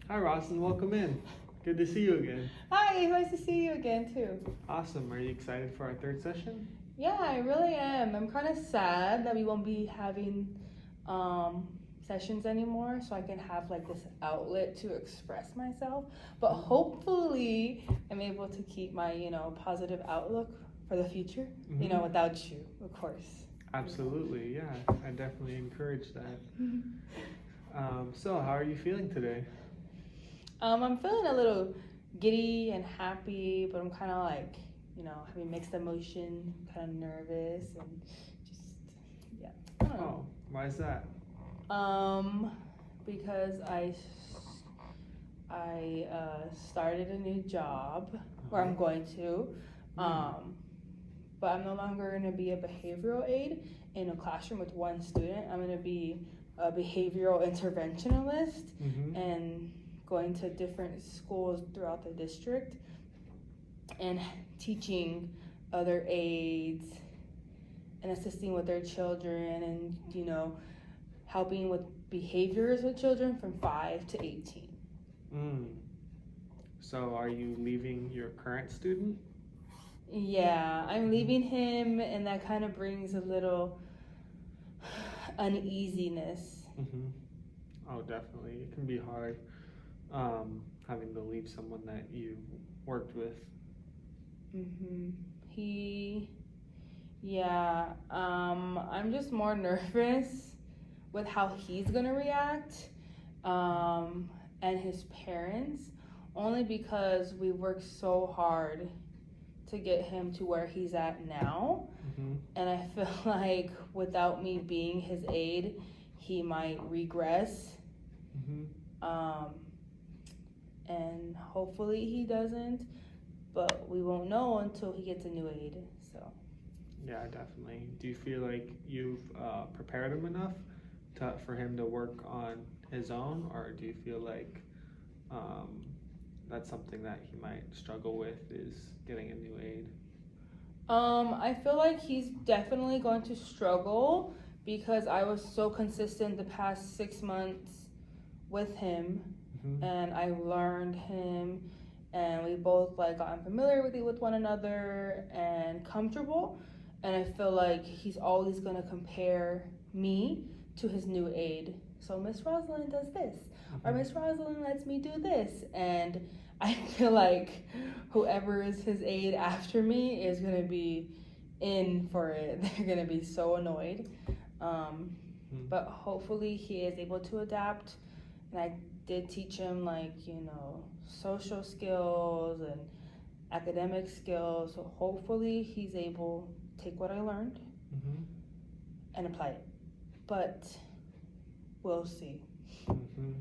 Hi, Rosalind. Welcome in. Good to see you again. Hi, nice to see you again too. Awesome. Are you excited for our third session? Yeah, I really am. I'm kind of sad that we won't be having um, sessions anymore, so I can have like this outlet to express myself. But hopefully, I'm able to keep my positive outlook for the future. Without you, of course. Absolutely. Yeah, I definitely encourage that. So, how are you feeling today? I'm feeling a little giddy and happy, but I'm kind of like, having mixed emotion, kind of nervous, and just, yeah, I don't know. Oh, why is that? Um, because I started a new job, or I'm going to, but I'm no longer going to be a behavioral aide in a classroom with one student. I'm going to be a behavioral interventionalist and going to different schools throughout the district and teaching other aides and assisting with their children and, helping with behaviors with children from 5 to 18. So, are you leaving your current student? Yeah, I'm leaving him, and that kind of brings a little uneasiness. Oh, definitely. It can be hard having to leave someone that you worked with. I'm just more nervous with how he's gonna react, and his parents, only because we worked so hard to get him to where he's at now. And I feel like without me being his aide, he might regress. And hopefully he doesn't, but we won't know until he gets a new aide. So. Yeah, definitely. Do you feel like you've prepared him enough for him to work on his own, or do you feel like that's something that he might struggle with, is getting a new aide? I feel like he's definitely going to struggle because I was so consistent the past 6 months with him, and I learned him, and we both like gotten familiar with one another and comfortable. And I feel like he's always gonna compare me to his new aide. So Miss Rosalind does this, or Miss Rosalind lets me do this, and I feel like whoever is his aide after me is gonna be in for it. They're gonna be so annoyed. But hopefully he is able to adapt. And I did teach him social skills and academic skills. So hopefully he's able to take what I learned and apply it. But we'll see. It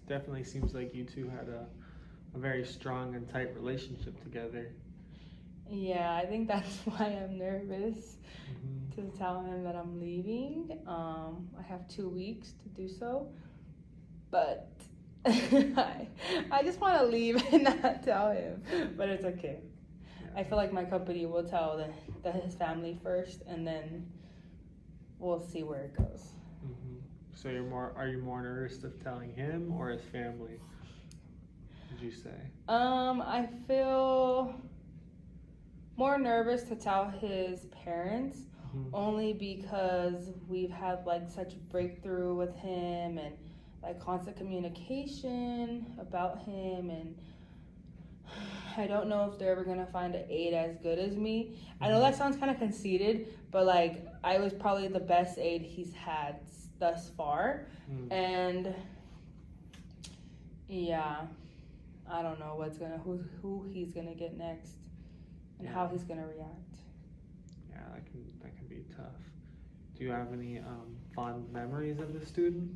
definitely seems like you two had a very strong and tight relationship together. Yeah, I think that's why I'm nervous to tell him that I'm leaving. I have 2 weeks to do so, but I just want to leave and not tell him, but it's okay. I feel like my company will tell his family first, and then we'll see where it goes. So are you more nervous of telling him or his family, would you say? I feel more nervous to tell his parents, only because we've had like such breakthrough with him and like constant communication about him, and I don't know if they're ever gonna find an aide as good as me. I know that sounds kind of conceited, but like I was probably the best aide he's had thus far, and yeah, I don't know who he's gonna get next and how he's gonna react. Yeah, that can be tough. Do you have any fond memories of the student?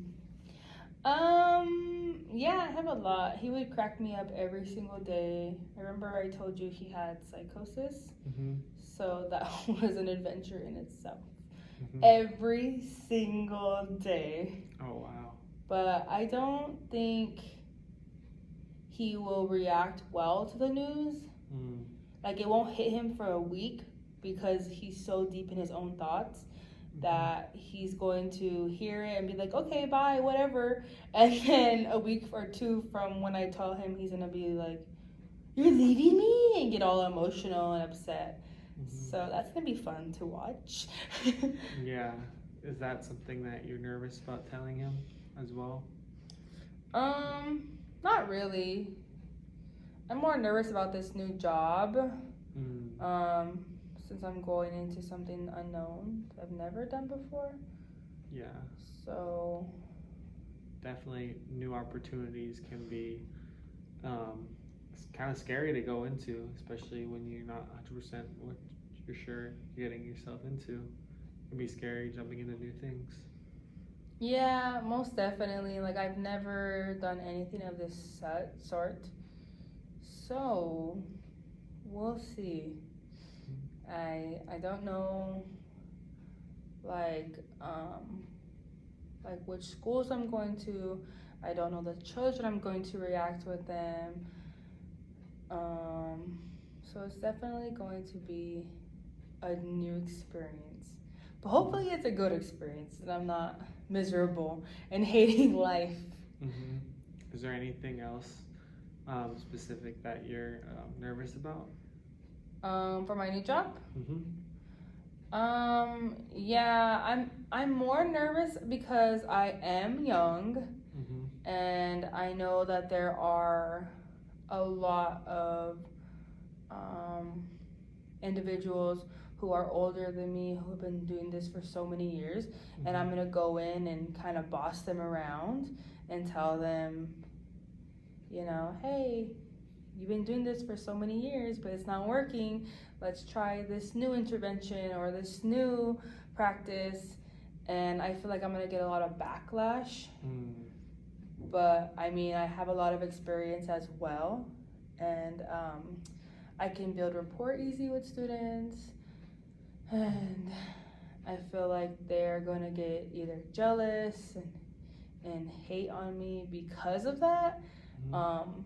Yeah, I have a lot. He would crack me up every single day. I remember I told you he had psychosis, so that was an adventure in itself. Every single day. Oh, wow. But I don't think he will react well to the news. Like, it won't hit him for a week because he's so deep in his own thoughts. that he's going to hear it and be like, okay, bye, whatever. And then a week or two from when I tell him, he's gonna be like, you're leaving me, and get all emotional and upset. So that's gonna be fun to watch. Yeah. Is that something that you're nervous about telling him as well? Not really. I'm more nervous about this new job. Since I'm going into something unknown I've never done before. Yeah. So Definitely new opportunities can be kind of scary to go into, especially when you're not 100% what you're sure you're getting yourself into. It can be scary jumping into new things. yeah, most definitely. Like I've never done anything of this sort. So we'll see. I don't know like which schools I'm going to. I don't know the children I'm going to react with them. So it's definitely going to be a new experience. But hopefully it's a good experience and I'm not miserable and hating life. Mm-hmm. Is there anything else specific that you're nervous about? For my new job? Mm-hmm. Yeah, I'm more nervous because I am young Mm-hmm. and I know that there are a lot of individuals who are older than me who have been doing this for so many years, and I'm gonna go in and kind of boss them around and tell them, hey, you've been doing this for so many years, but it's not working. Let's try this new intervention or this new practice. And I feel like I'm gonna get a lot of backlash. But I mean, I have a lot of experience as well, and I can build rapport easy with students, and I feel like they're gonna get either jealous and hate on me because of that. Mm-hmm.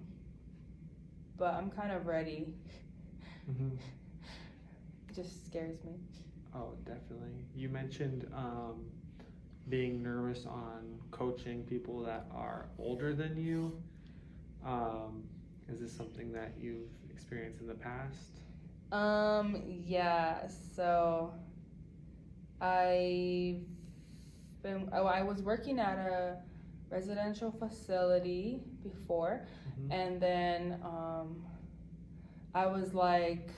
But I'm kind of ready. Mm-hmm. It just scares me. Oh, definitely. You mentioned being nervous on coaching people that are older than you. Is this something that you've experienced in the past? Yeah, so I was working at a residential facility before, Mm-hmm. and then I was like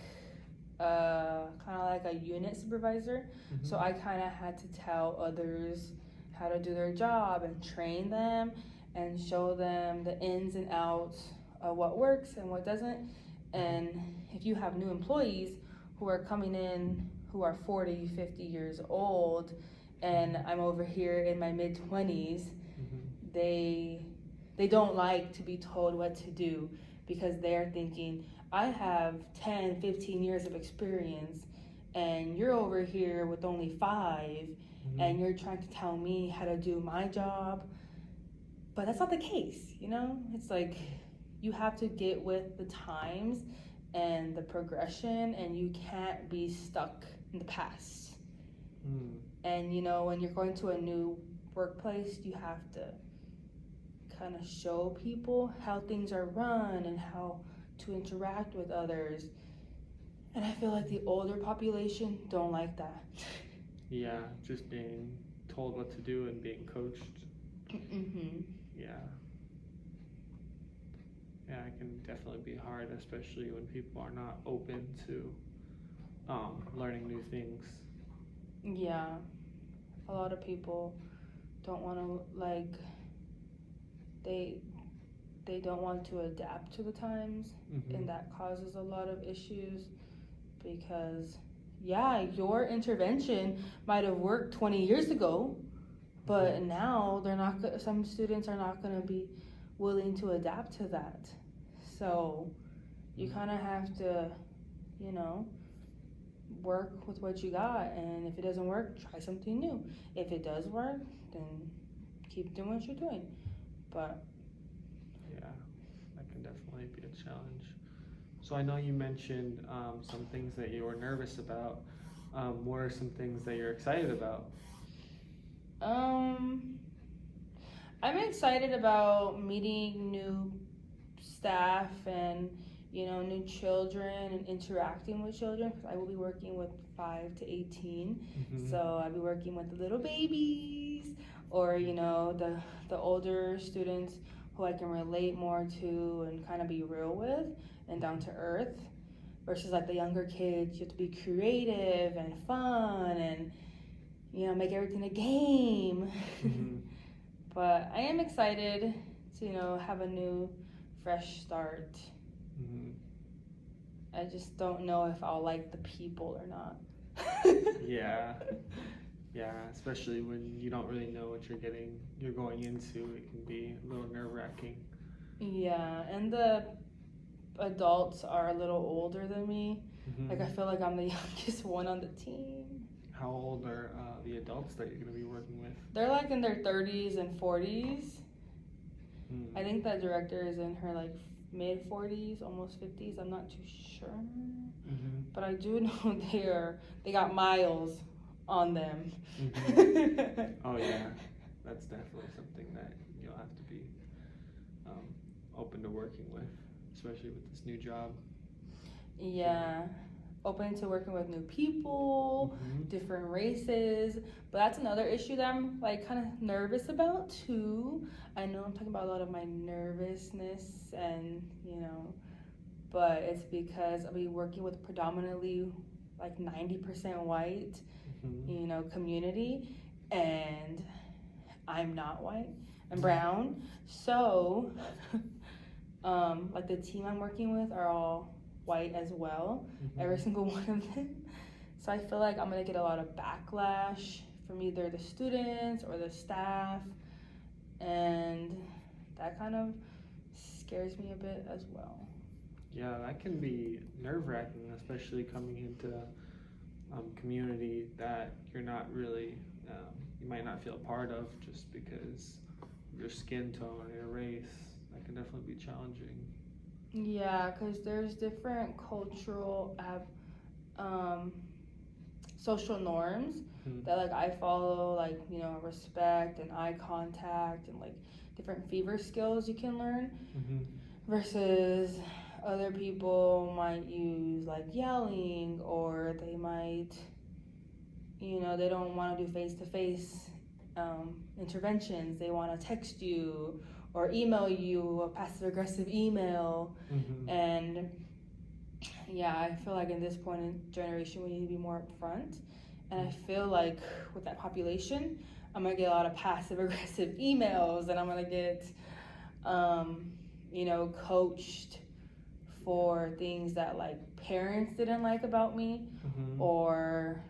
kind of like a unit supervisor, Mm-hmm. so I kind of had to tell others how to do their job and train them and show them the ins and outs of what works and what doesn't. And if you have new employees who are coming in who are 40, 50 years old, and I'm over here in my mid 20s, they don't like to be told what to do because they're thinking, I have 10, 15 years of experience and you're over here with only 5, and you're trying to tell me how to do my job. But that's not the case, It's like you have to get with the times and the progression, and you can't be stuck in the past. And when you're going to a new workplace, you have to kind of show people how things are run and how to interact with others. And I feel like the older population don't like that. Yeah, just being told what to do and being coached. Mm-hmm. Yeah. Yeah, it can definitely be hard, especially when people are not open to learning new things. Yeah, a lot of people don't want to they don't want to adapt to the times, and that causes a lot of issues because your intervention might have worked 20 years ago, but now some students are not going to be willing to adapt to that. So you kind of have to work with what you got, and if it doesn't work, try something new. If it does work, then keep doing what you're doing. But yeah, that can definitely be a challenge. So I know you mentioned some things that you were nervous about. What are some things that you're excited about? I'm excited about meeting new staff and new children and interacting with children because I will be working with 5 to 18. Mm-hmm. So I'll be working with the little babies or the older students who I can relate more to and kind of be real with and down to earth versus like the younger kids. You have to be creative and fun and make everything a game. Mm-hmm. But I am excited to have a new fresh start. Mm-hmm. I just don't know if I'll like the people or not. Yeah, yeah, especially when you don't really know what you're going into. It can be a little nerve-wracking. Yeah, and the adults are a little older than me. Mm-hmm. Like I feel like I'm the youngest one on the team. How old are the adults that you're going to be working with? They're like in their 30s and 40s. Mm. I think the director is in her like mid 40s, almost 50s. I'm not too sure. Mm-hmm. But I do know they got miles on them. Mm-hmm. Oh yeah, that's definitely something that you'll have to be open to working with, especially with this new job. Yeah, open to working with new people, Mm-hmm. different races. But that's another issue that I'm like kind of nervous about too. I know I'm talking about a lot of my nervousness and but it's because I'll be working with predominantly like 90% white, Mm-hmm. community, and I'm not white. I'm brown. So, like the team I'm working with are all white as well, Mm-hmm. every single one of them. So I feel like I'm gonna get a lot of backlash from either the students or the staff, and that kind of scares me a bit as well. Yeah, that can be nerve-wracking, especially coming into community that you're not really, you might not feel part of just because of your skin tone or your race. That can definitely be challenging. Yeah, because there's different cultural social norms Mm-hmm. that like I follow, like respect and eye contact and like different fever skills you can learn Mm-hmm. versus other people might use like yelling or they might they don't want to do face-to-face interventions. They want to text you or email you a passive-aggressive email. Mm-hmm. And yeah, I feel like in this point in generation we need to be more upfront. And I feel like with that population, I'm gonna get a lot of passive-aggressive emails, and I'm gonna get coached for things that like parents didn't like about me, Mm-hmm. or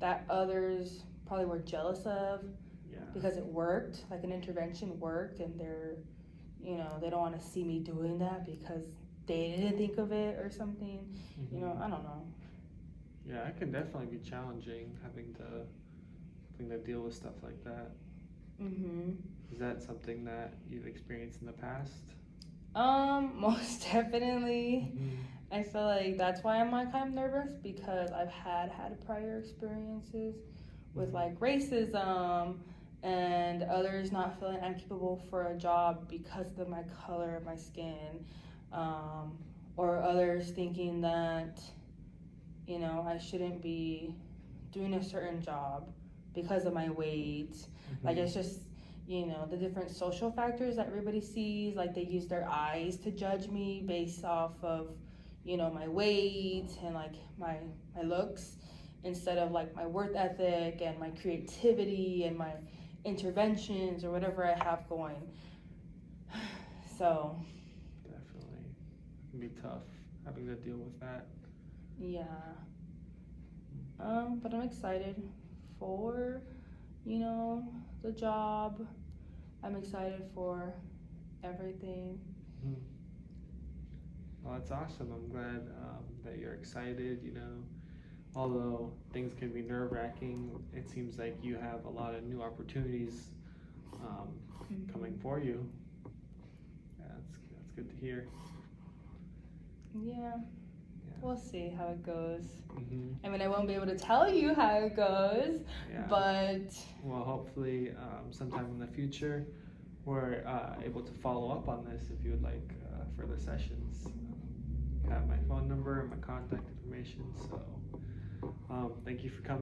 that others probably were jealous of Yeah. because it worked, like an intervention worked, and they don't want to see me doing that because they didn't think of it or something. Mm-hmm. I don't know. Yeah, it can definitely be challenging having to deal with stuff like that. Mhm. Is that something that you've experienced in the past? Most definitely. Mm-hmm. I feel like that's why I'm like kind of nervous because I've had prior experiences with like racism and others not feeling I'm capable for a job because of my color of my skin, or others thinking that I shouldn't be doing a certain job because of my weight. Mm-hmm. Like it's just the different social factors that everybody sees. Like they use their eyes to judge me based off of my weight and like my looks instead of like my work ethic and my creativity and my interventions or whatever I have going. So Definitely. It can be tough having to deal with that. yeah. But I'm excited for the job. I'm excited for everything. Mm-hmm. Well, that's awesome. I'm glad that you're excited. Although things can be nerve-wracking, it seems like you have a lot of new opportunities coming for you. Yeah, that's good to hear. Yeah. Yeah. we'll see how it goes. Mm-hmm. I mean, I won't be able to tell you how it goes, Yeah. but Well, hopefully, sometime in the future, we're able to follow up on this if you would like further sessions. You have my phone number and my contact information, so thank you for coming.